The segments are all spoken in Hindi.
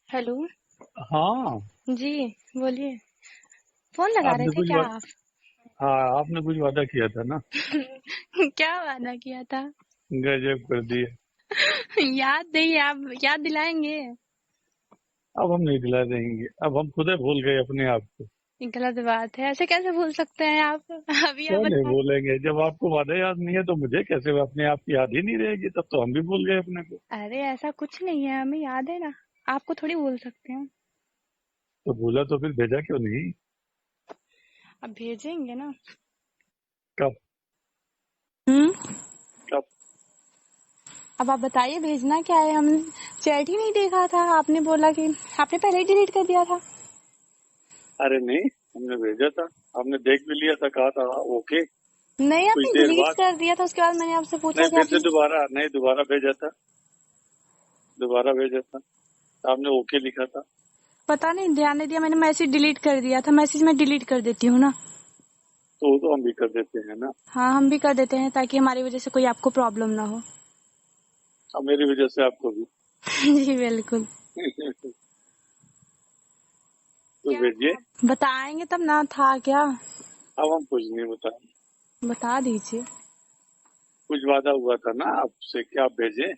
हेलो। हाँ। जी, बोलिए। फोन लगा रहे आपने थे कुछ क्या आप? हाँ, आपने कुछ वादा किया था ना। क्या वादा किया था? गजब कर दिए। याद नहीं, आप याद दिलाएंगे? अब हम नहीं दिला देंगे, अब हम खुद ही भूल गए अपने आप को। ये गलत बात है, ऐसे कैसे भूल सकते हैं आप? अभी आप क्यों नहीं बताए। भूलेंगे? जब आपको वादा याद नहीं है तो मुझे कैसे अपने आप की याद ही नहीं रहेगी? तब तो हम भी भूल गए अपने को। अरे ऐसा कुछ नहीं है, हमें याद है ना। आपको थोड़ी भूल सकते हैं। तो भूला तो फिर भेजा क्यों नहीं? अब भेजेंगे ना। कब? हम्म। कब? अब आप बताइए भेजना क्या है। हम चैट ही नहीं देखा था, आपने बोला कि आपने पहले ही डिलीट कर दिया था। अरे नहीं, हमने भेजा था। हमने देख भी लिया था, कहा था ओके। नहीं, कुछ आपने देर डिलीट बाद कर दिया था, उसके बाद मैंने आपसे पूछा नहीं, कि फिर से आपने। दोबारा नहीं, दोबारा भेजा था। दोबारा भेजा था, आपने ओके लिखा था। पता नहीं, ध्यान नहीं दिया मैंने, मैसेज डिलीट कर दिया था। मैसेज मैं डिलीट कर देती हूँ ना। तो वो तो हम भी कर देते हैं ना। हाँ, हम भी कर देते हैं ताकि हमारी वजह से कोई आपको प्रॉब्लम ना हो। अब मेरी वजह से आपको भी। जी बिल्कुल। तो क्या भेजिए। था? बताएंगे तब ना, था क्या? अब हम कुछ नहीं बताएं। बता दीजिए। कुछ वादा हुआ था ना आपसे, क्या आप भेजे?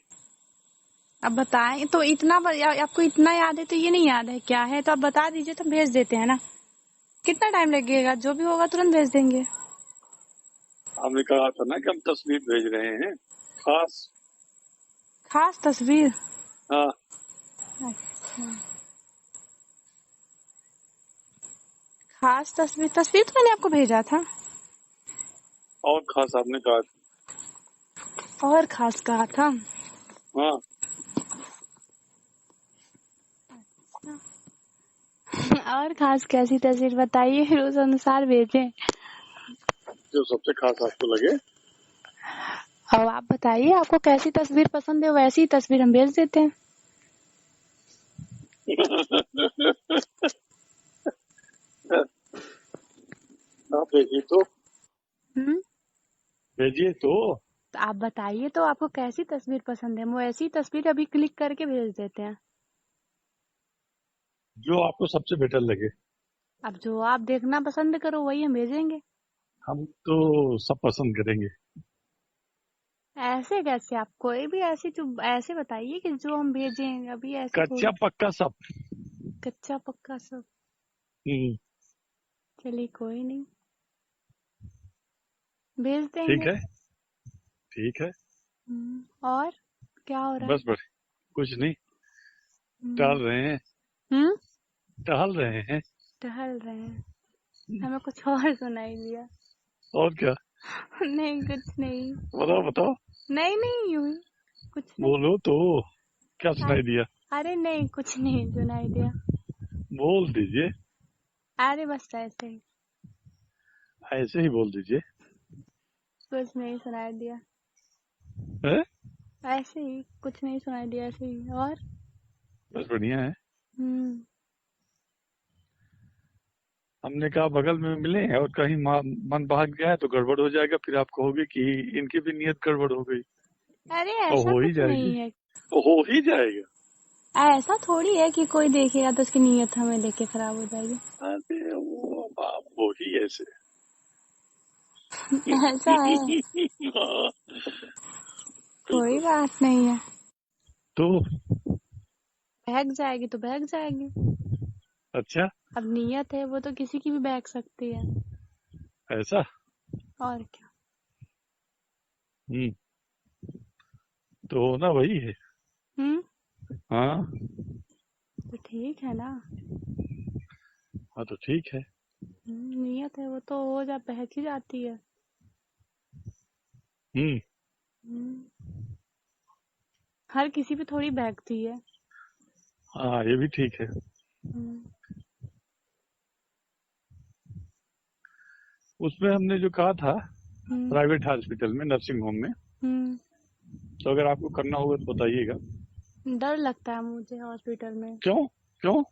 अब बताएं तो इतना आपको इतना याद है तो ये नहीं याद है क्या है? तो आप बता दीजिए तो भेज देते हैं ना। कितना टाइम लगेगा? जो भी होगा तुरंत भेज देंगे। आपने कहा था ना कि हम तस्वीर भेज रहे हैं, खास। खास तस्वीर? हाँ। अच्छा। खास तस्वीर, तस्वीर तो मैंने आपको भेजा था। और खास आपने कहा था। और खास कहा था। हाँ। और खास कैसी तस्वीर बताइए, फिर उस अनुसार भेजें। जो सबसे खास आपको लगे। अब आप बताइए आपको कैसी तस्वीर पसंद है, वैसी तस्वीर हम भेज देते हैं। आप भेजिए तो। हम्म। भेजिए तो। तो आप बताइए तो आपको कैसी तस्वीर पसंद है, हम वैसी तस्वीर अभी क्लिक करके भेज देते हैं। जो आपको सबसे बेटर लगे। अब जो आप देखना पसंद करो वही हम भेजेंगे। हम तो सब पसंद करेंगे। ऐसे कैसे? आप कोई भी ऐसी जो ऐसे बताइए कि जो हम भेजें, अभी ऐसे कच्चा थोड़ी। पक्का सब। कच्चा पक्का सब? हम्म। चलिए कोई नहीं, भेज ठीक देंगे। है। ठीक है। और क्या हो रहा है? बस बस, कुछ नहीं। हम्म। टहल रहे हैं। हम्म, टहल रहे हैं। टहल रहे हैं। हमें कुछ और सुनाई दिया। और क्या? नहीं कुछ नहीं। बताओ बताओ। नहीं नहीं, यूं ही कुछ नहीं। बोलो तो। क्या सुनाई दिया? अरे नहीं, कुछ नहीं सुनाई दिया। बोल दीजिए। अरे बस ऐसे ही। ऐसे ही बोल दीजिए। कुछ नहीं सुनाई दिया। है? ऐसे ही कुछ नहीं सुनाई दिया, ऐसे ही। और बस बढ़िया है। हम्म। हमने कहा बगल में मिले हैं और कहीं मन भाग गया है तो गड़बड़ हो जाएगा, फिर आप कहोगे कि इनकी भी नीयत गड़बड़ हो गई। अरे और ऐसा हो ही कुछ जाएगी। नहीं है। तो हो ही जाएगा। ऐसा थोड़ी है कि कोई देखेगा तो उसकी नीयत हमें देख के खराब हो जाएगी। अरे वो बाप, वो ही ऐसे। ऐसा है? कोई बात नहीं है। तो बहक जाएगी तो बहक जाएगी। अच्छा। अब नीयत है वो तो किसी की भी बहक सकती है। ऐसा। और क्या। हम्म। तो होना वही है। हम्म। हाँ। तो ठीक है ना। हाँ तो ठीक है। नीयत है वो तो हो जा बहक ही जाती है। हम्म। हर किसी पे थोड़ी बहकती है। हाँ ये भी ठीक है। हम्म। उसमें हमने जो कहा था, हम्म। प्राइवेट हॉस्पिटल में, नर्सिंग होम में, हम्म। तो अगर आपको करना होगा तो बताइएगा। डर लगता है मुझे हॉस्पिटल में। क्यों? क्यों?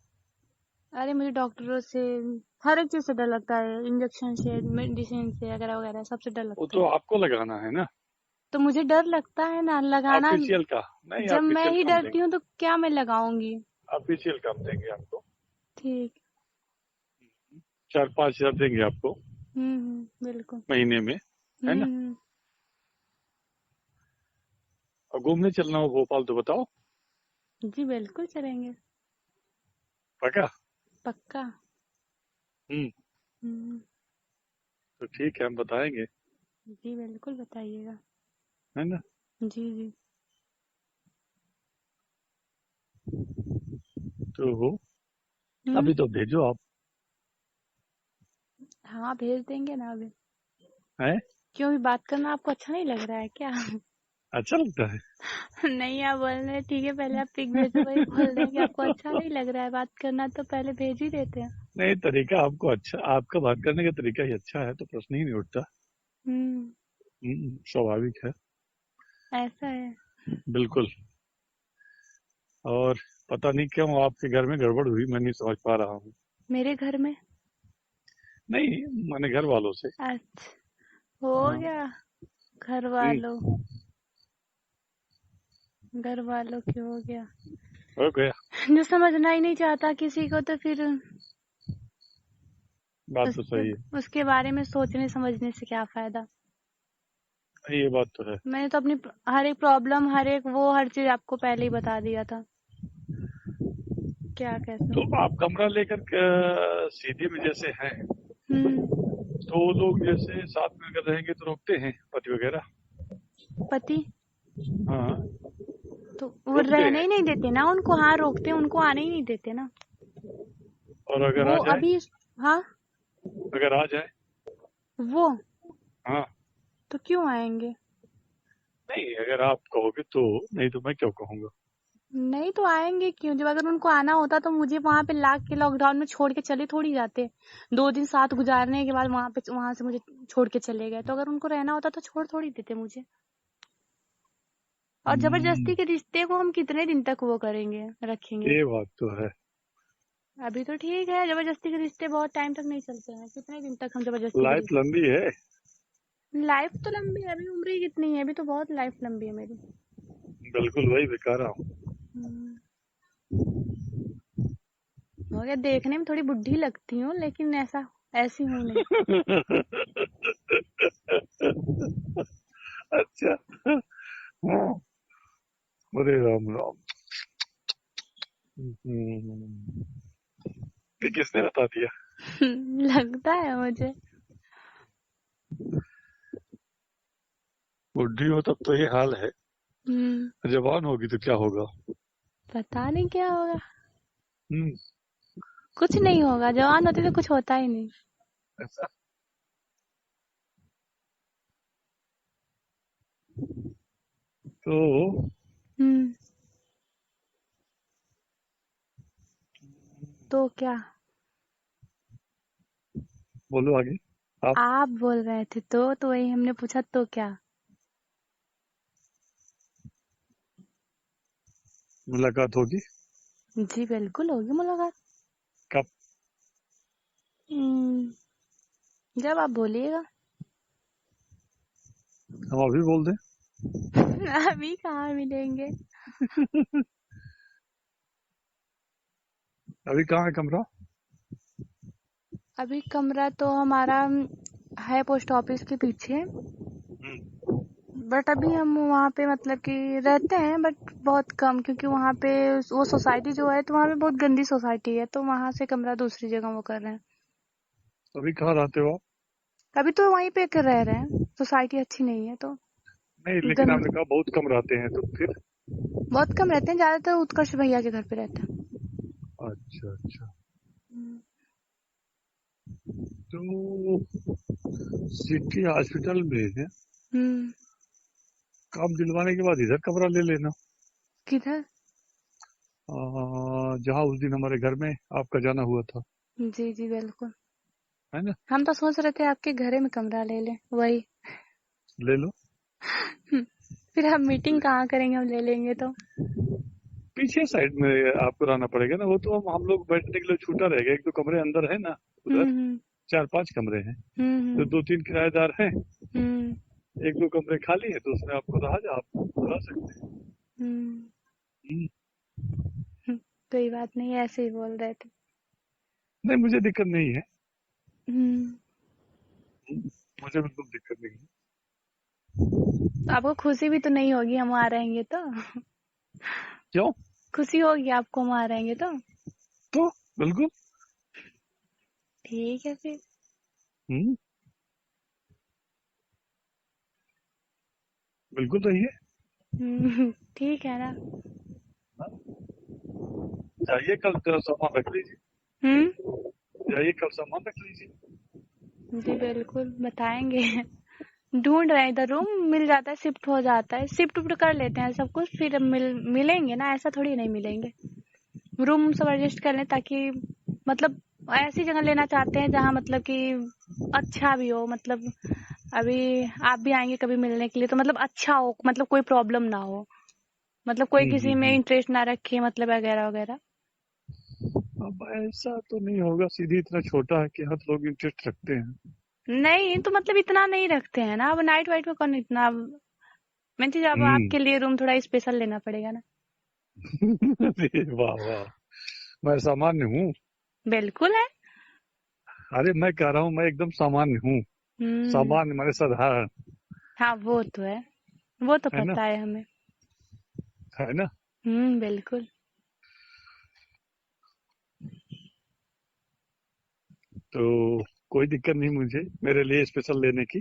अरे मुझे डॉक्टरों से, हर एक चीज से डर लगता है। इंजेक्शन से, मेडिसिन से, वगैरह वगैरह सबसे डर वो लगता तो है। आपको लगाना है ना। तो मुझे डर लगता है ना लगाना। आर्टिफिशियल का नहीं, जब मैं आर्टिफिशियल ही का हम डरती देंगे। हूँ तो क्या मैं लगाऊंगी? ऑफिशियल काम देंगे आपको, ठीक। 4-5 हजार देंगे आपको बिल्कुल। महीने में, है ना। हम्म। और घूमने चलना हो भोपाल तो बताओ। जी बिल्कुल चलेंगे। पक्का। पक्का। हम्म। हम्म। तो ठीक है, हम बताएंगे, जी बिल्कुल बताइएगा। है ना। जी जी। तो हम्म। अभी तो भेजो आप। हाँ भेज देंगे ना अभी। है, क्यों, भी बात करना आपको अच्छा नहीं लग रहा है क्या? अच्छा लगता है। नहीं, आप बोल रहे हैं ठीक है, पहले आप पिक भेजो, वही बोल रहे हैं कि आपको अच्छा नहीं लग रहा है बात करना, तो पहले भेज ही देते हैं। नहीं, तरीका आपको अच्छा, आपका बात करने का तरीका ही अच्छा है, तो प्रश्न ही नहीं उठता। हम्म। स्वाभाविक है। ऐसा है। बिल्कुल। और पता नहीं क्यों आपके घर में गड़बड़ हुई, मैं नहीं समझ पा रहा हूँ। मेरे घर में? नहीं, मैंने घर वालों से। अच्छा, हो हाँ। गया। घर हम्म, वालों घर वालों की हो गया। हो गया। जो समझना ही नहीं चाहता किसी को, तो फिर बात तो उसके सही है। उसके बारे में सोचने समझने से क्या फायदा। ये बात तो है। मैंने तो अपनी हर एक प्रॉब्लम, हर चीज आपको पहले ही बता दिया था, क्या कैसे। तो आप कमरा लेकर सीधी में जैसे हैं, हम्म। तो वो लोग जैसे साथ में अगर रहेंगे तो रोकते हैं पति वगैरह। पति? हाँ, तो वो रोकते रहने हैं। ही नहीं देते ना उनको, हाँ रोकते हैं, उनको आने ही नहीं देते ना। और अगर वो आ जाए, अभी, हाँ, अगर आ जाए। वो हाँ। तो क्यों आएंगे? नहीं, अगर आप कहोगे तो, नहीं तो मैं क्यों कहूंगा। नहीं तो आएंगे क्यों? जब अगर उनको आना होता तो मुझे वहां पे लाके के लॉकडाउन में छोड़ के चले थोड़ी जाते। 2 दिन साथ गुजारने के बाद वहां से मुझे छोड़ के चले गए, तो अगर उनको रहना होता तो छोड़ थोड़ी देते मुझे। और हम्म, जबरदस्ती के रिश्ते को हम कितने दिन तक वो करेंगे, रखेंगे? ये बात तो है। अभी तो ठीक है, जबरदस्ती के रिश्ते बहुत टाइम तक नहीं चलते हैं। कितने दिन तक हम जबरदस्ती के लाइफ रिश्ते? लंबी है। लाइफ तो लंबी है, अभी उम्र ही कितनी है, अभी तो बहुत लाइफ लंबी है मेरी। बिल्कुल वही बता रहा हूँ। हम्म। हो गया, देखने में थोड़ी बुढ़ी लगती हूँ, लेकिन ऐसी हूँ नहीं। अच्छा। हाँ, अरे राम राम। हम्म, ये किसने बता दिया। लगता है मुझे। बुढ़ी हो तब तो ये हाल है, हम्म। जवान होगी तो क्या होगा। पता नहीं क्या होगा। हम्म। कुछ नहीं होगा, जवान होते तो कुछ होता ही नहीं। ऐसा। तो हम्म। तो क्या? बोलो आगे। आप। आप बोल रहे थे तो वही हमने पूछा, तो क्या? मुलाकात होगी। जी बिल्कुल होगी मुलाकात। कब। हम्म, जब आप बोलिएगा। हम अभी बोल दें। अभी कहाँ मिलेंगे? अभी कहाँ है कमरा। अभी कमरा तो हमारा है पोस्ट ऑफिस के पीछे। बट अभी हम वहाँ पे मतलब कि रहते हैं, बट बहुत कम, क्योंकि वहाँ पे वो सोसाइटी जो है, तो वहाँ पे बहुत गंदी सोसाइटी है, तो वहाँ से कमरा दूसरी जगह वो कर रहे हैं। अभी कहाँ रहते हो आप। अभी तो वहीं पे कर रह रहे हैं, सोसाइटी अच्छी नहीं है तो। नहीं, लेकिन गंद आपने कहा बहुत कम रहते हैं, तो फिर। बहुत कम रहते हैं, ज्यादातर उत्कर्ष भैया के घर पे रहते हैं। अच्छा अच्छा। हम्म। तो सिटी हॉस्पिटल में है, हम्म। काम दिलवाने के बाद इधर कमरा ले लेना। किधर? जहाँ उस दिन हमारे घर में आपका जाना हुआ था, जी जी बिल्कुल। है ना। हम तो सोच रहे थे आपके घरे में कमरा ले लें, वही। ले लो। फिर हम मीटिंग कहाँ करेंगे, हम ले लेंगे तो। पीछे साइड में आपको रहना पड़ेगा ना, वो तो हम लोग बैठने के लिए छूटा रहेगा, 1-2 कमरे अंदर है ना उधर। हम्म। 4-5 कमरे हैं, तो हम्म। 2-3 किराएदार हैं। हम्म। 1-2 कमरे खाली है, तो उसमें आपको आप रह सकते हैं। हम्म। हम्म, कोई बात नहीं, ऐसे ही बोल रहे थे। नहीं, मुझे दिक्कत नहीं है। हम्म। मुझे बिल्कुल दिक्कत नहीं है। तो आपको खुशी भी तो नहीं होगी हम वहाँ रहेंगे तो? क्यों? खुशी होगी आपको हम वहाँ रहेंगे तो? तो बिल्कुल। ठीक है फिर। हम्म, बिल्कुल रहिए। ठीक है ना। हाँ, जाइए कल तो सामान रख लीजिए। हम्म। जाइए कल सामान रख लीजिए। जी बिल्कुल बताएंगे। ढूंढ रहे हैं इधर, रूम मिल जाता है, शिफ्ट हो जाता है, शिफ्ट उफ्ट कर लेते हैं सब कुछ, फिर मिलेंगे ना, ऐसा थोड़ी नहीं मिलेंगे। रूम सब एडजस्ट कर लें ताकि मतलब ऐसी जगह लेना चाहते हैं जहाँ मतलब कि अच्छा भी हो, मतलब अभी आप भी आएंगे कभी मिलने के लिए तो मतलब अच्छा हो, मतलब कोई प्रॉब्लम ना हो, मतलब कोई किसी में हम्म। इंटरेस्ट ना रखे, मतलब वगैरह वगैरह। अब ऐसा तो नहीं होगा, सीधी इतना छोटा है कि हर लोग इंटरेस्ट रखते हैं। नहीं तो मतलब इतना नहीं रखते हैं ना, अब नाइट वाइट में कौन इतना, अब मैं चीज, अब हम्म। आपके लिए रूम थोड़ा स्पेशल लेना पड़ेगा ना। अरे वाह वाह, मैं सामान्य हूँ। बिल्कुल है। अरे मैं कह रहा हूँ, मैं एकदम सामान्य हूँ। हम्म। सामान्य माने साधारण। हाँ वो तो है, वो तो है ना? पता है हमें। है ना? बिल्कुल। तो कोई दिक्कत नहीं मुझे मेरे लिए स्पेशल लेने की।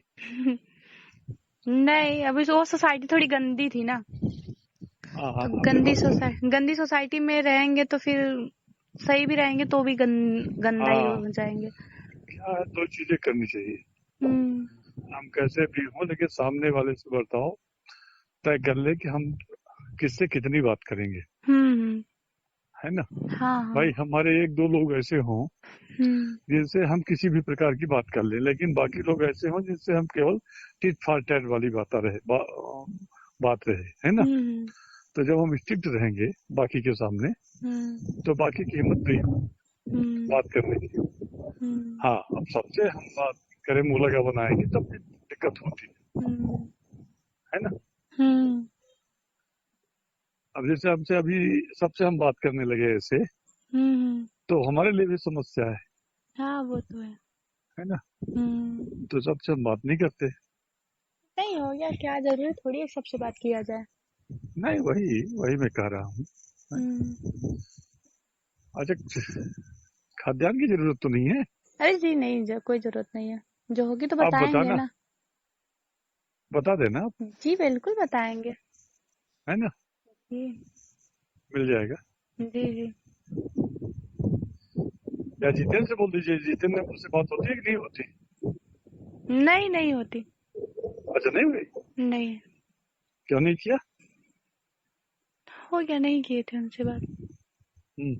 नहीं अभी वो सोसाइटी थोड़ी गंदी थी ना, हाँ हाँ, तो अभी बात। गंदी सोसाइटी में रहेंगे तो फिर सही भी रहेंगे तो भी गंदा ही हाँ, हो जाएंगे। क्या है, दो चीजें करनी चाहिए। हम्म। हम कैसे भी हों, लेकिन सामने वाले से बर्ताव तय कर ले कि हम किससे कितनी बात करेंगे। हम्म। है ना? हाँ हाँ। भाई हमारे एक दो लोग ऐसे हों हम्म। जिनसे हम किसी भी प्रकार की बात कर लें, लेकिन बाकी लोग ऐसे हों जिनसे हम केवल टिट फॉर टैट वाली बात रहे। है ना? हम्म। तो जब हम स्ट्रिक्ट रहेंगे बाकी के सामने, हम्म। तो बाकी की हिम्मत नहीं होगी हम्म। बात करने की। हम्म। हाँ, अब सबसे हम बात करें, मुंह लगा बनाएंगे तब भी दिक्कत होती हम्म। है ना? हम्म। अब जैसे हमसे अभी सबसे हम बात करने लगे ऐसे, हम्म। तो हमारे लिए भी समस्या हाँ वो तो है। है ना? हम्म। तो सबसे हम बात नहीं करते। नहीं हो गया, क्या जरूरी थोड़ी है सबसे बात किया जाए। नहीं, वही वही मैं कह रहा हूँ। हम्म। अच्छा, खाद्यान्न की जरूरत तो नहीं है? अरे जी नहीं, कोई जरूरत नहीं है, जो होगी तो आप बताएंगे बताना, ना। बता देना आप। जी बिल्कुल बताएंगे। है ना? जी। मिल जाएगा। जी जी। या जितेंद्र से बोल दीजिए, जितेंद्र से बात होती है कि नहीं होती? नहीं नहीं होती। अच्छा, नहीं हुई? नहीं। क्यों नहीं किया? हो गया, नहीं किए थे उनसे बात। हम्म।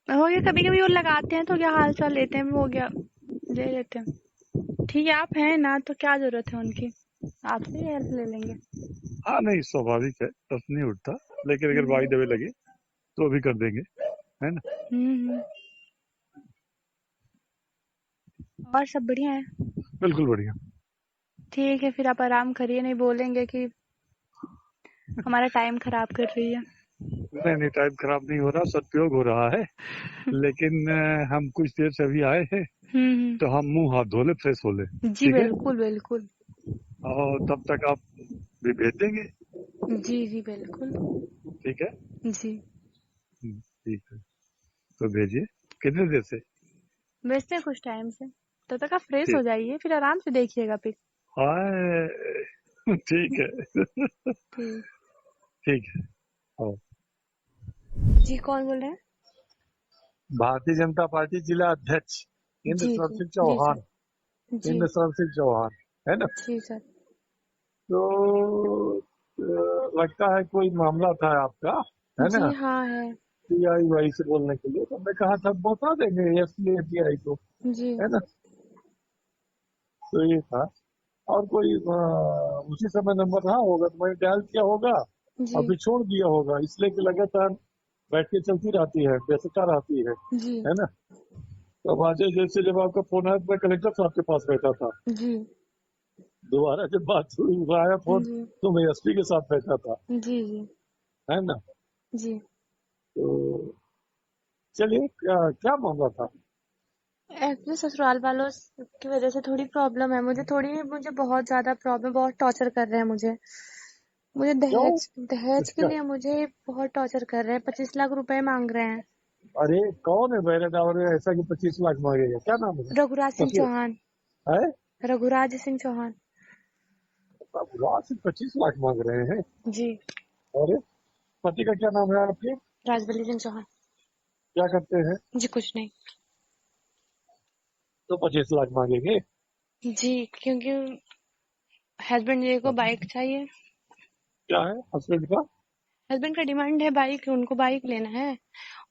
हो गया, कभी कभी वो लगाते हैं तो क्या हाल चाल लेते हैं, हो गया, ले लेते हैं। ठीक है, आप हैं ना तो क्या जरूरत है उनकी, आपसे ही हेल्प ले लेंगे। हाँ, नहीं स्वाभाविक है, प्रश्न नहीं उठता। लेकिन अगर हम्म। बाई दवे लगे तो भी कर देंगे। है ना? हम्म। और सब बढ़िया है। बिल्कुल बढ़िया। ठीक है फिर, आप आराम करिए, नहीं बोलेंगे कि हमारा टाइम खराब कर रही है। नहीं नहीं, टाइम खराब नहीं हो रहा, सदुपयोग हो रहा है। लेकिन हम कुछ देर से अभी आए हैं, तो हम मुंह हाथ धो ले, फ्रेश हो ले। जी ठीक है? बिल्कुल बिल्कुल। और तब तक आप भी भेज देंगे। जी जी बिल्कुल। ठीक है? जी। ठीक है, तो भेजिए। कितने देर से? भेजते हैं कुछ टाइम से, तब तक आप फ्रेश हो ठीक। जाइए, फिर आराम से देखिएगा पिक। हाय, ठीक है। ठीक। ठीक है। हाँ। जी कौन बोल रहे हैं? भारतीय जनता पार्टी जिला अध्यक्ष इंद्र जी शरण जी सिंह जी सर। चौहान। जी। इंद्र शरण सिंह चौहान। है ना? जी सर। तो लगता है कोई मामला था आपका। है जी ना? हाँ है। सीआई वाई से बोलने के लिए तो मैं कहा था बता देंगे एसपीआई को। जी। है ना? तो ये था। और कोई उसी समय नंबर रहा होगा तो मैंने डायल किया होगा, जी। और फिर छोड़ दिया होगा, इसलिए कि लगातार बैठ के चलती रहती है, व्यस्तता रहती है। जी। है ना? तो अब आज जैसे जब आपका फोन आया तो मैं कलेक्टर साहब के पास बैठा था। जी। दोबारा जब बात हुई, वो आया फोन, जी। तो मैं एसपी के साथ बैठा था। जी। जी। है ना? जी। तो चलिए, क्या क्या मामला था? एक्चुअली ससुराल वालों की वजह से थोड़ी प्रॉब्लम है मुझे बहुत ज्यादा प्रॉब्लम, बहुत टॉर्चर कर रहे हैं मुझे क्यों? दहेज दहेज के क्या? लिए मुझे बहुत टॉर्चर कर रहे हैं। 25 लाख रुपए मांग रहे हैं। अरे कौन है मेरे डावर में ऐसा कि 25 लाख मांगेगा? क्या नाम है? रघुराज सिंह ससुर चौहान। है? रघुराज सिंह चौहान। अब वहां से 25 लाख मांग रहे हैं? जी। अरे, पति का क्या नाम है आपके? राजबली सिंह चौहान। क्या करते हैं? जी कुछ नहीं। तो 25 लाख मांगेंगे? जी क्योंकि हस्बैंड जी को बाइक चाहिए। क्या है हस्बैंड का? हस्बैंड का डिमांड है बाइक, उनको बाइक लेना है।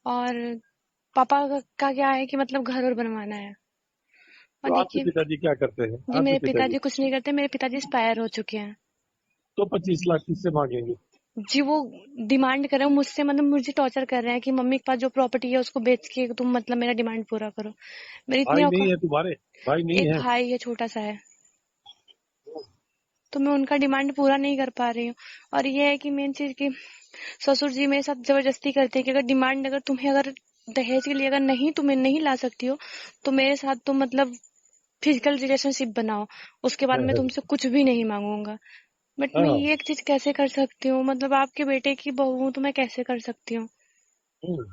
और पापा का क्या है कि मतलब घर और बनवाना है। और तो आपके देखिए, पिताजी क्या करते हैं? जी आपके मेरे पिताजी पिताजी कुछ नहीं करते, मेरे पिताजी एक्सपायर हो चुके हैं। तो 25 लाख किससे मांगेंगे? जी वो डिमांड कर रहे हैं मुझसे, मतलब मुझे टॉर्चर कर रहे हैं कि मम्मी के पास जो प्रॉपर्टी है उसको बेच के तुम मतलब मेरा डिमांड पूरा करो। मेरी इतनी भाई नहीं औकात। है तुम्हारे? भाई नहीं एक है? भाई है, छोटा सा है। तो मैं उनका डिमांड पूरा नहीं कर पा रही हूँ। और ये है कि मेन चीज की ससुर जी मेरे साथ जबरदस्ती करते हैं कि अगर डिमांड, अगर तुम्हें अगर दहेज के लिए अगर नहीं तुम्हें नहीं ला सकती हो तो मेरे साथ तुम मतलब फिजिकल रिलेशनशिप बनाओ, उसके बाद मैं तुमसे कुछ भी नहीं मांगूंगा। बट मैं हाँ। ये एक चीज कैसे कर सकती हूँ, मतलब आपके बेटे की बहू हूँ तो मैं कैसे कर सकती हूँ। हम्म,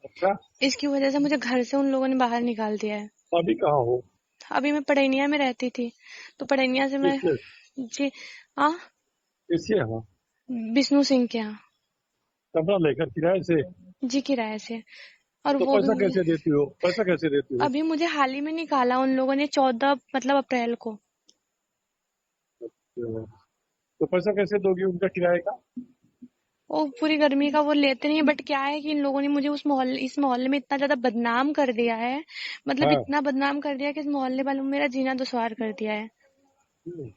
अच्छा। इसकी वजह से मुझे घर से उन लोगों ने बाहर निकाल दिया है। अभी कहाँ हो? अभी मैं पढ़ैनिया में रहती थी, तो पढ़ैनिया से मैं। किसके? जी। हाँ। किसके यहाँ? विष्णु सिंह के यहाँ। कमरा लेकर किराए से? जी किराए से। और तो वो भी पैसा मुझे कैसे देती हो? पैसा कैसे देती हो? अभी मुझे हाल ही में निकाला उन लोगों ने, 14 मतलब अप्रैल को। तो पैसा कैसे दोगी उनका किराए का? वो पूरी गर्मी का वो लेते नहीं है, बट क्या है कि इन लोगों ने मुझे इस मोहल्ले में इतना ज्यादा बदनाम कर दिया है, मतलब हाँ। इतना बदनाम कर दिया है कि इस मोहल्ले वालों ने मेरा जीना दुश्वार कर दिया है। हम्म,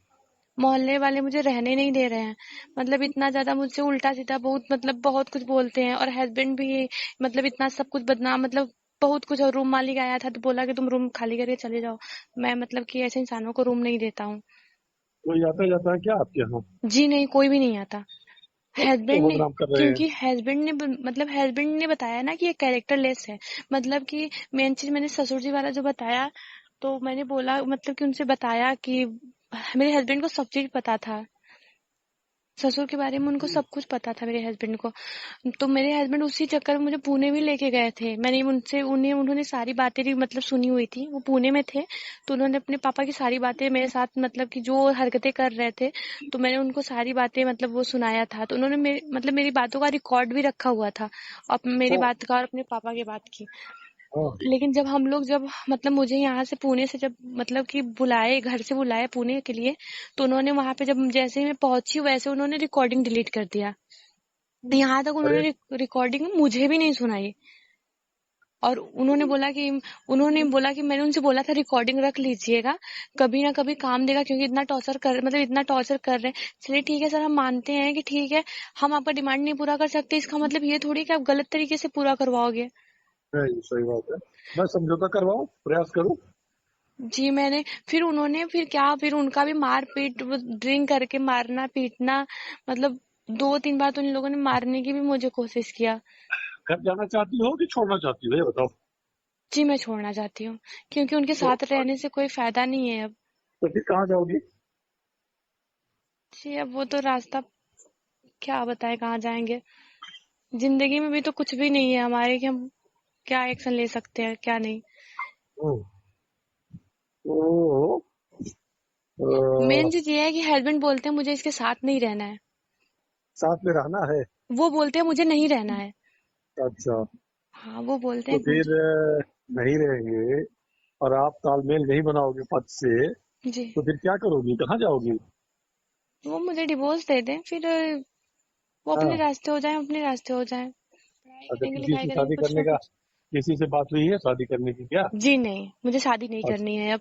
मोहल्ले वाले मुझे रहने नहीं दे रहे हैं। मतलब इतना ज्यादा मुझसे उल्टा सीधा बहुत मतलब बहुत कुछ बोलते हैं। और हस्बैंड भी मतलब इतना सब कुछ बदनाम, मतलब बहुत कुछ। और रूम मालिक आया था तो बोला कि तुम रूम खाली करके चले जाओ। मैं मतलब कि ऐसे इंसानों को रूम नहीं देता हूँ। कोई आता जाता है क्या आपके यहाँ? जी नहीं, कोई भी नहीं आता। तब तो हस्बैंड ने, बदनाम कर रहे हैं। क्योंकि हस्बैंड ने बताया ना कि ये कैरेक्टर लेस है। मतलब कि मेन चीज मैंने ससुर जी वाला जो बताया, तो मैंने बोला मतलब कि उनसे बताया कि मेरे हस्बैंड को सब चीज पता था। ससुर के बारे में उनको सब कुछ पता था मेरे हस्बैंड को। तो मेरे हस्बैंड उसी चक्कर में मुझे पुणे भी लेके गए थे। मैंने उनसे उन्होंने सारी बातें भी मतलब सुनी हुई थी, वो पुणे में थे। तो उन्होंने अपने पापा की सारी बातें मेरे साथ, मतलब कि जो हरकतें कर रहे थे, तो मैंने उनको सारी बातें मतलब वो सुनाया था। तो उन्होंने मतलब मेरी बातों का रिकॉर्ड भी रखा हुआ था, और मेरी हाँ। बात का और अपने पापा की बात की। हाँ। लेकिन जब हम लोग जब मतलब मुझे यहाँ से पुणे से जब मतलब कि बुलाए, घर से बुलाए पुणे के लिए, तो उन्होंने वहां पे जब जैसे ही मैं पहुंची वैसे उन्होंने रिकॉर्डिंग डिलीट कर दिया। यहाँ तक अरे, उन्होंने रिकॉर्डिंग मुझे भी नहीं सुनाई। और उन्होंने बोला कि मैंने उनसे बोला था रिकॉर्डिंग रख लीजिएगा, कभी ना कभी काम देगा, क्योंकि इतना टॉर्चर कर रहे हैं। चलिए ठीक है सर, हम मानते हैं कि ठीक है, हम आपका डिमांड नहीं पूरा कर सकते, इसका मतलब ये थोड़ी कि आप गलत तरीके से पूरा करवाओगे। नहीं सही बात है। मैं समझौता करवाऊं, प्रयास करूं? जी मैंने, फिर उनका भी मार पीट, ड्रिंक करके मारना पीटना, मतलब 2-3 बार तो इन लोगों ने मारने की भी मुझे कोशिश किया। घर जाना चाहती हो कि छोड़ना चाहती हो, ये बताओ। जी मैं छोड़ना चाहती हूँ, क्योंकि उनके तो, साथ रहने से कोई फायदा नहीं है अब। तो फिर कहाँ जाओगी? जी अब वो तो रास्ता क्या बताए कहाँ जाएंगे। जिंदगी में भी तो कुछ भी नहीं है हमारे कि हम क्या एक्शन ले सकते हैं क्या नहीं। हम्म, तो मेन अ, चीज ये है कि हस्बैंड बोलते हैं मुझे इसके साथ नहीं रहना है। साथ में रहना है? वो बोलते हैं मुझे नहीं रहना है। अच्छा। हाँ वो बोलते तो हैं फिर मुझे। नहीं रहेंगे और आप तालमेल नहीं बनाओगे पद से, जी। तो फिर क्या करोगी, कहाँ जाओगी? वो मुझे डिवोर्स दे दें, फिर वो अपने हाँ। रास्ते हो जाएं, अपने रास्ते हो जाएं, पढ़ाई अच्छा, करेंगे किसी लिखाई से करेंगे शादी कुछ करने ना का, कुछ। किसी से बात हुई है शादी करने की क्या? जी नहीं, मुझे शादी नहीं अच्छा। करनी है अब।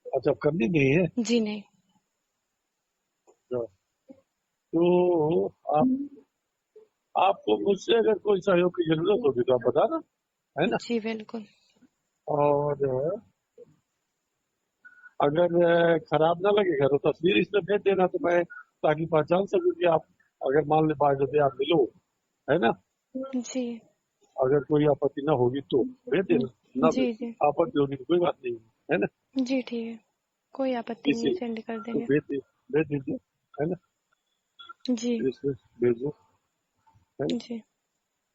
अच्छा, अब करनी नहीं है? जी नहीं। अच्छा, तो आपको मुझसे अगर कोई सहयोग की जरूरत होगी तो आप बताना, है ना? जी बिल्कुल। और अगर खराब ना लगेगा तो तस्वीर इसमें भेज देना, तो मैं ताकि पहचान सकूं कि आप, अगर मान ले 5 बजे आप मिलो, है ना? जी अगर कोई आपत्ति ना होगी तो भेज देना, ना जी जी आपत्ति होगी तो कोई बात नहीं है ना। जी ठीक है, कोई आपत्ति नहीं है, इसे सेंड कर तो देंगे। भेज दीजिए, है ना। जी इसे भेजो, है ना। जी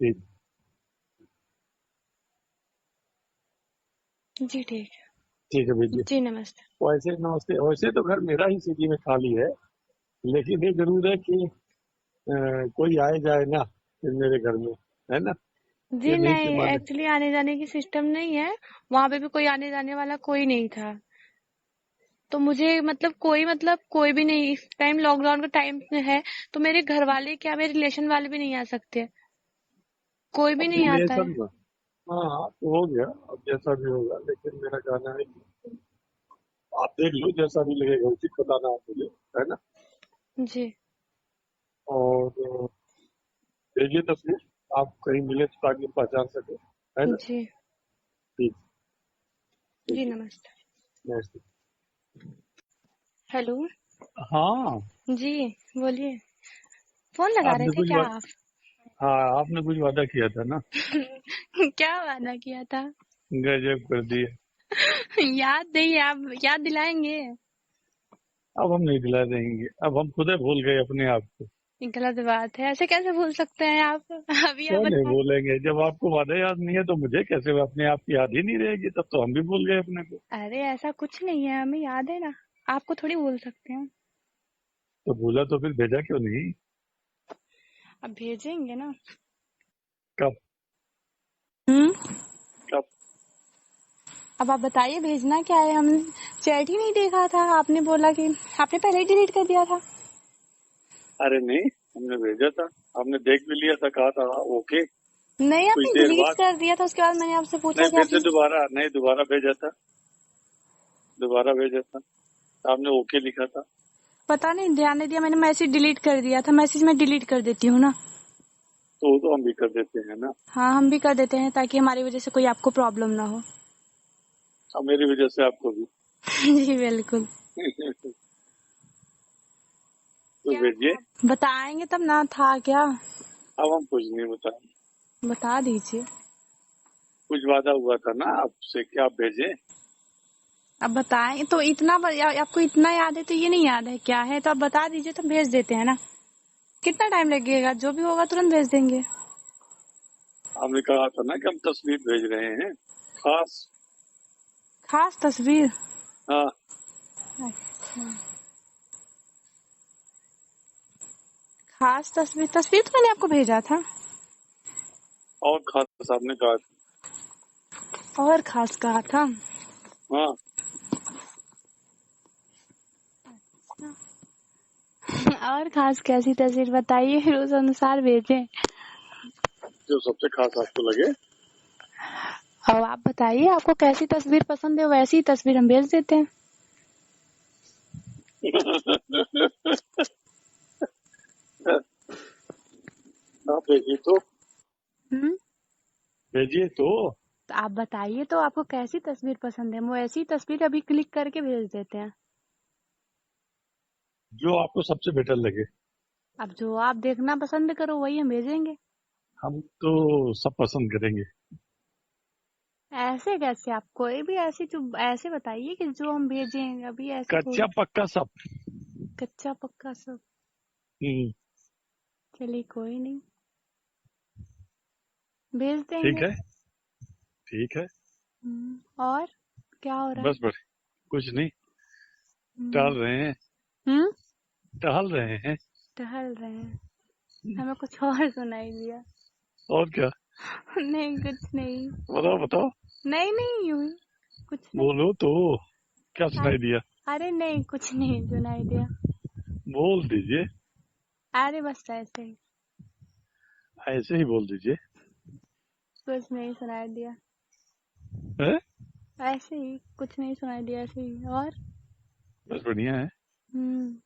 ठीक जी ठीक ठीक है, है। भेजिए। जी नमस्ते। वैसे नमस्ते, वैसे तो घर मेरा ही सिटी में खाली है, लेकिन ये जरूर है कि कोई आए जाए ना फिर मेरे घर में, है ना। जी ये नहीं कि नहीं, माने। एक्चुअली आने जाने की सिस्टम नहीं है, वहां पे भी कोई आने जाने वाला कोई नहीं था, तो मुझे मतलब कोई भी नहीं, इस टाइम लॉकडाउन का टाइम है, तो मेरे घर वाले क्या, मेरे रिलेशन वाले भी नहीं आ सकते, कोई भी अब नहीं आता है। रिलेशन में, हाँ तो हो गया, अब जैसा भी होगा, लेकिन मेरा कहना है कि आप देख लो, जैसा भी लगेगा उचित बताना आप मुझे, है ना। जी और भेजिए तस्वीर, आप कहीं मिले तो ताकि पहचान सके, है ना। जी ठीक, जी भेजिए। नमस्ते। नेक्स्ट। हेलो। हाँ, जी बोलिए, फोन लगा रहे आपने थे कुछ क्या आप? हाँ, आपने कुछ वादा किया था ना। क्या वादा किया था? गजब कर दिए। याद नहीं, आप याद दिलाएंगे? अब हम नहीं दिला देंगे, अब हम खुद ही भूल गए अपने आप को। ये गलत बात है, ऐसे कैसे भूल सकते हैं आप? अभी आप क्यों नहीं बता। भूलेंगे, जब आपको वादा याद नहीं है तो मुझे कैसे अपने आप की याद ही नहीं रहेगी, तब तो हम भी भूल गए अपने को। अरे ऐसा कुछ नहीं है, हमें याद है ना, आपको थोड़ी भूल सकते हैं। तो भूला तो फिर भेजा क्यों नहीं। अब भेजेंगे ना। कब। हम्म। कब। अब आप बताइए भेजना क्या है, हम चैट ही नहीं देखा था, आपने बोला कि आपने पहले ही डिलीट कर दिया था। अरे नहीं, हमने भेजा था, हमने देख भी लिया था, कहा था ओके। नहीं, कुछ आपने देर डिलीट बाद, कर दिया था, उसके बाद मैंने आपसे पूछा नहीं कि फिर से आपने। दोबारा, नहीं दोबारा भेजा था, दोबारा भेजा था, आपने ओके लिखा था। पता नहीं, ध्यान नहीं दिया, मैंने मैसेज डिलीट कर दिया था, मैसेज मैं डिलीट कर देती हूँ ना। तो वो तो हम भी कर देते हैं ना। हाँ हम भी कर देते हैं, ताकि हमारी वजह से कोई आपको प्रॉब्लम ना हो। अब मेरी वजह से आपको भी। जी बिल्कुल। तो क्या भेजिए। था बताएंगे तब ना, था क्या? अब हम कुछ नहीं बताएंगे, बता दीजिए। कुछ वादा हुआ था ना आपसे कि आप भेजें। अब बताएं तो, इतना आपको इतना याद है तो ये नहीं याद है क्या है, तो आप बता दीजिए तो भेज देते हैं ना। कितना टाइम लगेगा, जो भी होगा तुरंत भेज देंगे। हमने कहा था ना कि हम तस्वीर भेज रहे हैं, खास। खास तस्वीर? हाँ। अच्छा, खास तस्वीर, तस्वीर तो मैंने आपको भेजा था। और खास साहब ने कहा और खास कहा था? था। हाँ, और खास कैसी तस्वीर बताइए, फिर उस अनुसार भेजें। जो सबसे खास आपको लगे। अब आप बताइए, आपको कैसी तस्वीर पसंद है, वैसी तस्वीर हम भेज देते हैं। आप भेजिए तो, हम्म। भेजिए तो। तो आप बताइए तो, आपको कैसी तस्वीर पसंद है, हम वैसी तस्वीर अभी क्लिक करके भेज देते हैं। जो आपको सबसे बेटर लगे। अब जो आप देखना पसंद करो वही हम भेजेंगे। हम तो सब पसंद करेंगे। ऐसे कैसे, आप कोई भी ऐसी जो ऐसे बताइए कि जो हम भेजें, अभी ऐसे कच्चा थोड़ी। पक्का सब। कच्चा पक्का सब? हम्म, चलिए कोई नहीं, भेज ठीक देंगे। है, ठीक है। और क्या हो रहा है? बस बस, कुछ नहीं, हम्म। टहल रहे हैं, हम्म, टहल रहे हैं। टहल रहे हैं। हमें कुछ और सुनाई दिया। और क्या। नहीं कुछ नहीं। बताओ बताओ, नहीं नहीं यूं ही, कुछ नहीं। बोलो तो, क्या सुनाई दिया। अरे नहीं, कुछ नहीं सुनाई दिया। बोल दीजिए, अरे बस ऐसे ही, ऐसे ही बोल दीजिए। कुछ नहीं सुनाई दिया। है? ऐसे ही कुछ नहीं सुनाई दिया, ऐसे ही। और बस बढ़िया है। हम्म।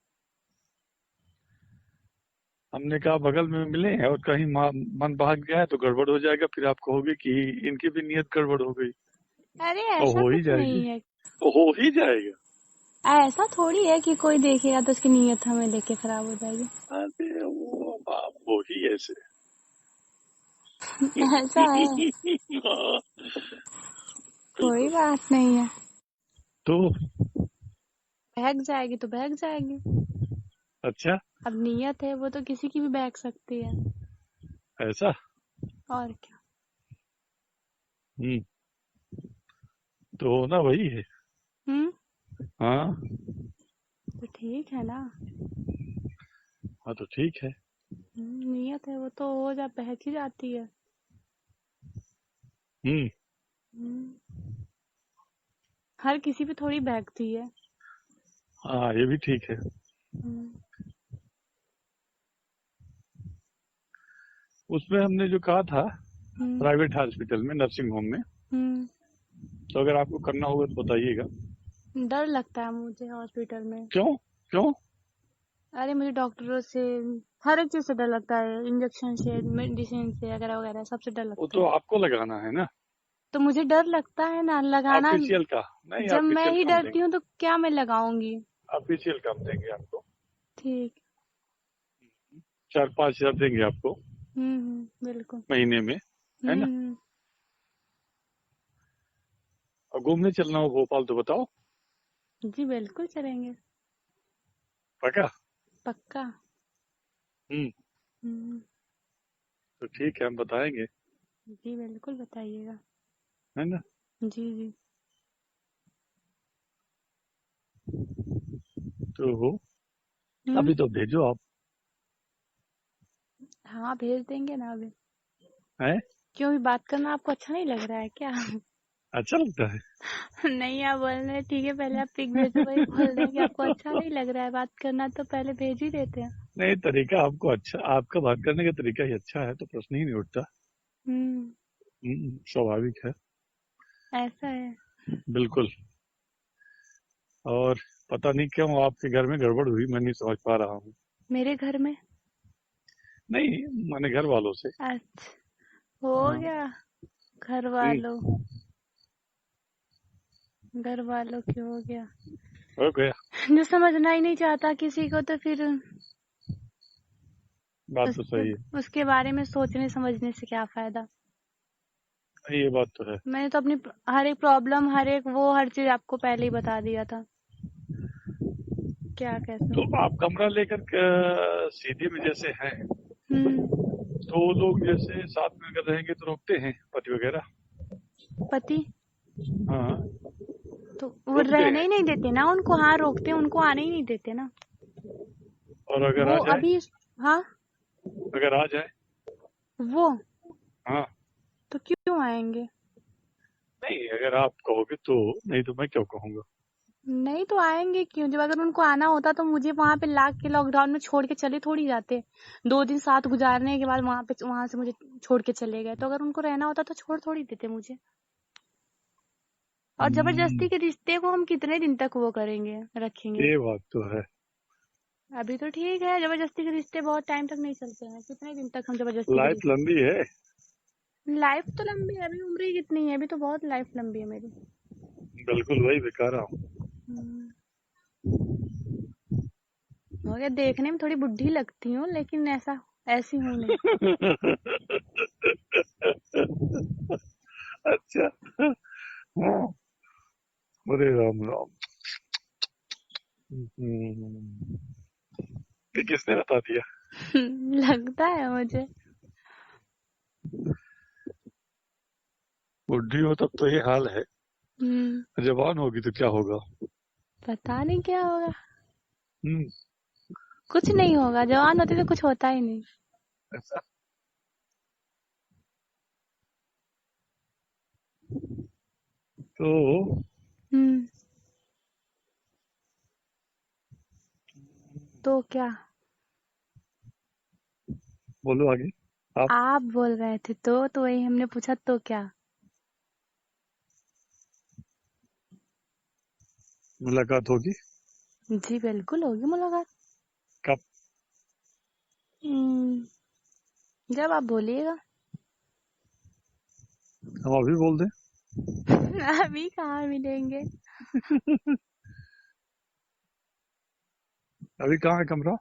हमने कहा बगल में मिले हैं और कहीं मन भाग गया है तो गड़बड़ हो जाएगा, फिर आप कहोगे कि इनकी भी नीयत गड़बड़ हो गई। अरे और ऐसा हो ही कुछ जाएगी, नहीं है। तो हो ही जाएगा। ऐसा थोड़ी है कि कोई देखेगा तो उसकी नीयत हमें देख के खराब हो जाएगी। अरे वो बाप, वो ही ऐसे। ऐसा है, कोई बात नहीं है। तो बहक जाएगी तो बहक जाएगी। अच्छा, अब नियत है वो तो किसी की भी बहक सकती है। ऐसा। और क्या। हम्म। तो होना वही है। हम्म। हाँ। तो ठीक है ना। हाँ तो ठीक है। नियत है वो तो हो जा बहक ही जाती है। हम्म। हम्म, हर किसी पे थोड़ी बहकती है। हाँ ये भी ठीक है। हम्म। उसमें हमने जो कहा था हम्म। प्राइवेट हॉस्पिटल में, नर्सिंग होम में, हम्म। तो अगर आपको करना होगा तो बताइएगा। डर लगता है मुझे हॉस्पिटल में। क्यों? क्यों? अरे मुझे डॉक्टरों से हर एक चीज से डर लगता है, इंजेक्शन से, मेडिसिन से, वगैरह वगैरह सबसे डर वो लगता तो है। आपको लगाना है ना। तो मुझे डर लगता है ना लगाना। ऑफिशियल का नहीं, जब मैं ऑफिशियल ही का हम डरती देंगे। हूँ तो क्या मैं लगाऊंगी। ऑफिशियल का हम देंगे आपको। ठीक। 4-5 हजार देंगे आपको बिल्कुल। महीने में, है ना। हम्म। और घूमने चलना हो भोपाल तो बताओ। जी बिल्कुल चलेंगे। पक्का। पक्का। हम्म। हम्म। तो ठीक है, हम बताएंगे, जी बिल्कुल बताइएगा। है ना। जी जी। तो हम्म। अभी तो भेजो आप। हाँ भेज देंगे ना अभी। है। क्यों भी बात करना आपको अच्छा नहीं लग रहा है क्या? अच्छा लगता है। नहीं आप बोल रहे हैं, ठीक है पहले आप पिक भेजो, वही बोल रहे हैं कि आपको अच्छा नहीं लग रहा है बात करना, तो पहले भेज ही देते हैं। नहीं, तरीका आपको अच्छा, आपका बात करने का तरीका ही अच्छा है, तो प्रश्न ही नहीं उठता। हम्म। स्वाभाविक है। ऐसा है। बिल्कुल। और पता नहीं क्यों आपके घर में गड़बड़ हुई, मैं नहीं समझ पा रहा हूँ। मेरे घर में। नहीं, मैंने घर वालों से। अच्छा। हो हाँ। गया। घर हम्म, वालों। घर वालों की हो गया। हो गया। जो समझना ही नहीं चाहता किसी को तो फिर बात तो उसके सही है। उसके बारे में सोचने समझने से क्या फायदा। ये बात तो है। मैंने तो अपनी हर एक प्रॉब्लम, हर चीज आपको पहले ही बता दिया था। क्या कैसे। तो आप कमरा लेकर सीधी में जैसे हैं, हम्म। तो वो लोग जैसे साथ में अगर रहेंगे तो रोकते हैं, पति वगैरह। पति। हाँ। तो वो रोकते रहने हैं। ही नहीं देते ना उनको, हाँ रोकते हैं, उनको आने ही नहीं देते ना। और अगर वो आ जाए, अभी। हाँ। अगर आ जाए। वो हाँ। तो क्यों आएंगे। नहीं, अगर आप कहोगे तो, नहीं तो मैं क्यों कहूंगा। नहीं तो आएंगे क्यों, जब अगर उनको आना होता तो मुझे वहां पे ला के लॉकडाउन में छोड़ के चले थोड़ी जाते। 2 दिन साथ गुजारने के बाद वहां से मुझे छोड़ के चले गए, तो अगर उनको रहना होता तो छोड़ थोड़ी देते मुझे। और जबरदस्ती हम्म, के रिश्ते को हम कितने दिन तक वो करेंगे, रखेंगे। ये बात तो है। अभी तो ठीक है, जबरदस्ती के रिश्ते बहुत टाइम तक नहीं चलते हैं, कितने दिन तक हम जबरदस्ती के लाइफ रिश्ते। लंबी है। लाइफ तो लंबी है, अभी उम्र ही कितनी है, अभी तो बहुत लाइफ लंबी है मेरी। बिल्कुल वही दिखा रहा हूँ। हम्म, हो गया, देखने में थोड़ी बुढ़ी लगती हूँ लेकिन ऐसी हूँ नहीं। अच्छा। हाँ। अरे राम राम। हम्म, ये किसने बता दिया? लगता है मुझे। बुढ़ी हो तब तो ये हाल है, हम्म। जवान होगी तो क्या होगा? पता नहीं क्या होगा। हम्म। कुछ नहीं होगा, जवान होती तो कुछ होता ही नहीं। ऐसा। तो हम्म। तो क्या। बोलो आगे। आप। आप बोल रहे थे तो वही हमने पूछा तो क्या। मुलाकात होगी। जी बिल्कुल होगी मुलाकात। कब? हम्म, जब आप बोलिएगा। हम अभी बोल दें? अभी कहाँ मिलेंगे। अभी कहाँ है कमरा?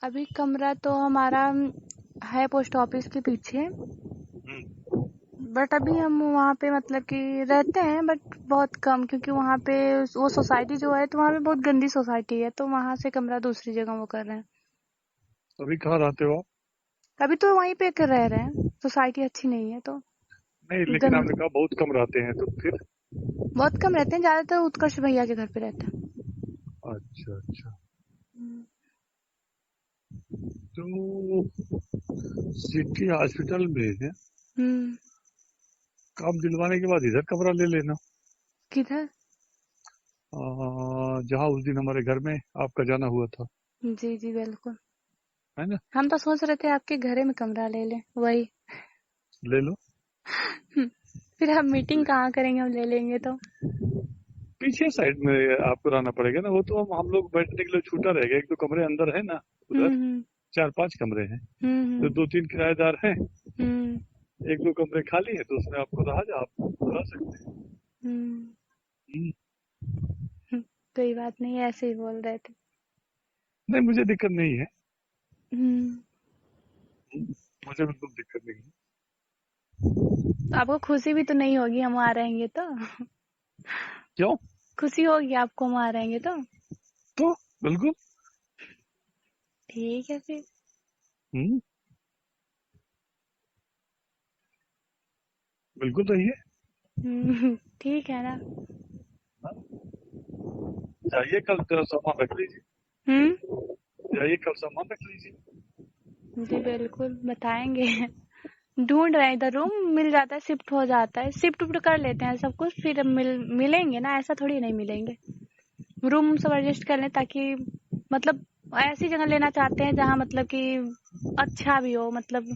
अभी कमरा तो हमारा है पोस्ट ऑफिस के पीछे, हम्म। बट अभी हम वहाँ पे मतलब कि रहते हैं, बट बहुत कम, क्योंकि वहाँ पे वो सोसाइटी जो है तो वहाँ पे बहुत गंदी सोसाइटी है, तो वहाँ से कमरा दूसरी जगह वो कर रहे हैं। अभी कहाँ रहते हो आप? अभी तो वहीं पे कर रह रहे हैं, सोसाइटी अच्छी नहीं है तो। नहीं, लेकिन गंद आपने कहा बहुत कम रहते हैं, तो फिर? बहुत कम रहते हैं, ज्यादातर उत्कर्ष भैया के घर पे रहते हैं। अच्छा अच्छा। हम्म। तो सिटी हॉस्पिटल में है, हम्म। काम दिलवाने के बाद इधर कमरा ले लेना। किधर? जहाँ उस दिन हमारे घर में आपका जाना हुआ था, जी जी बिल्कुल। है ना? हम तो सोच रहे थे आपके घरे में कमरा ले लें, वही। ले लो। फिर हम मीटिंग कहाँ करेंगे, हम ले लेंगे तो। पीछे साइड में आपको रहना पड़ेगा ना, वो तो हम लोग बैठने के लिए छूटा रहेगा। एक दो कमरे अंदर है ना उधर, हम्म। 4-5 कमरे हैं, तो हम्म। 2-3 किराएदार हैं। हम्म। एक दो कमरे खाली है, तो उसमें आपको रहा जा, आप रह सकते हैं। हम्म। हम्म। कोई बात नहीं, ऐसे ही बोल रहे थे। नहीं, मुझे दिक्कत नहीं है। हम्म। मुझे बिल्कुल दिक्कत नहीं है। तो आपको खुशी भी तो नहीं होगी हम वहाँ रहेंगे तो? क्यों? खुशी होगी आपको हम वहाँ रहेंगे तो? तो बिल्कुल। ठीक है फिर। हम्म। बिल्कुल रहिए। ठीक है ना। जाइए, कल तेरा सामान रख लीजिए। हम्म। जाइए, कल सामान रख लीजिए। जी बिल्कुल बताएंगे। ढूंढ रहे हैं, इधर रूम मिल जाता है, शिफ्ट हो जाता है, शिफ्ट उफ्ट कर लेते हैं सब कुछ, फिर मिलेंगे ना, ऐसा थोड़ी नहीं मिलेंगे। रूम सब एडजस्ट कर लें, ताकि मतलब ऐसी जगह लेना चाहते हैं जहाँ मतलब कि अच्छा भी हो, मतलब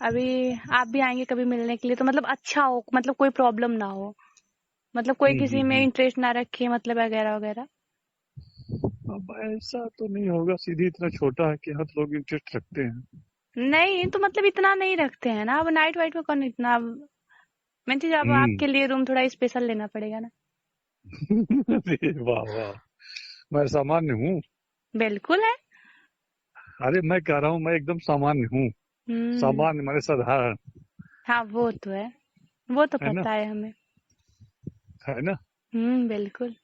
अभी आप भी आएंगे कभी मिलने के लिए तो मतलब अच्छा हो, मतलब कोई प्रॉब्लम ना हो, मतलब कोई किसी में हम्म। इंटरेस्ट ना रखे, मतलब वगैरह वगैरह। अब ऐसा तो नहीं होगा, सीधी इतना छोटा है कि हर लोग इंटरेस्ट रखते हैं। नहीं तो मतलब इतना नहीं रखते हैं ना, अब नाइट वाइट में कौन इतना। मैं चीज, अब हम्म। आपके लिए रूम थोड़ा स्पेशल लेना पड़ेगा ना। अरे वाह वाह, मैं सामान्य हूँ। बिल्कुल है। अरे मैं कह रहा हूँ, मैं एकदम सामान्य हूँ। हम्म। सामान्य माने साधारण। हाँ वो तो है, वो तो है ना? पता है हमें। है ना? बिल्कुल।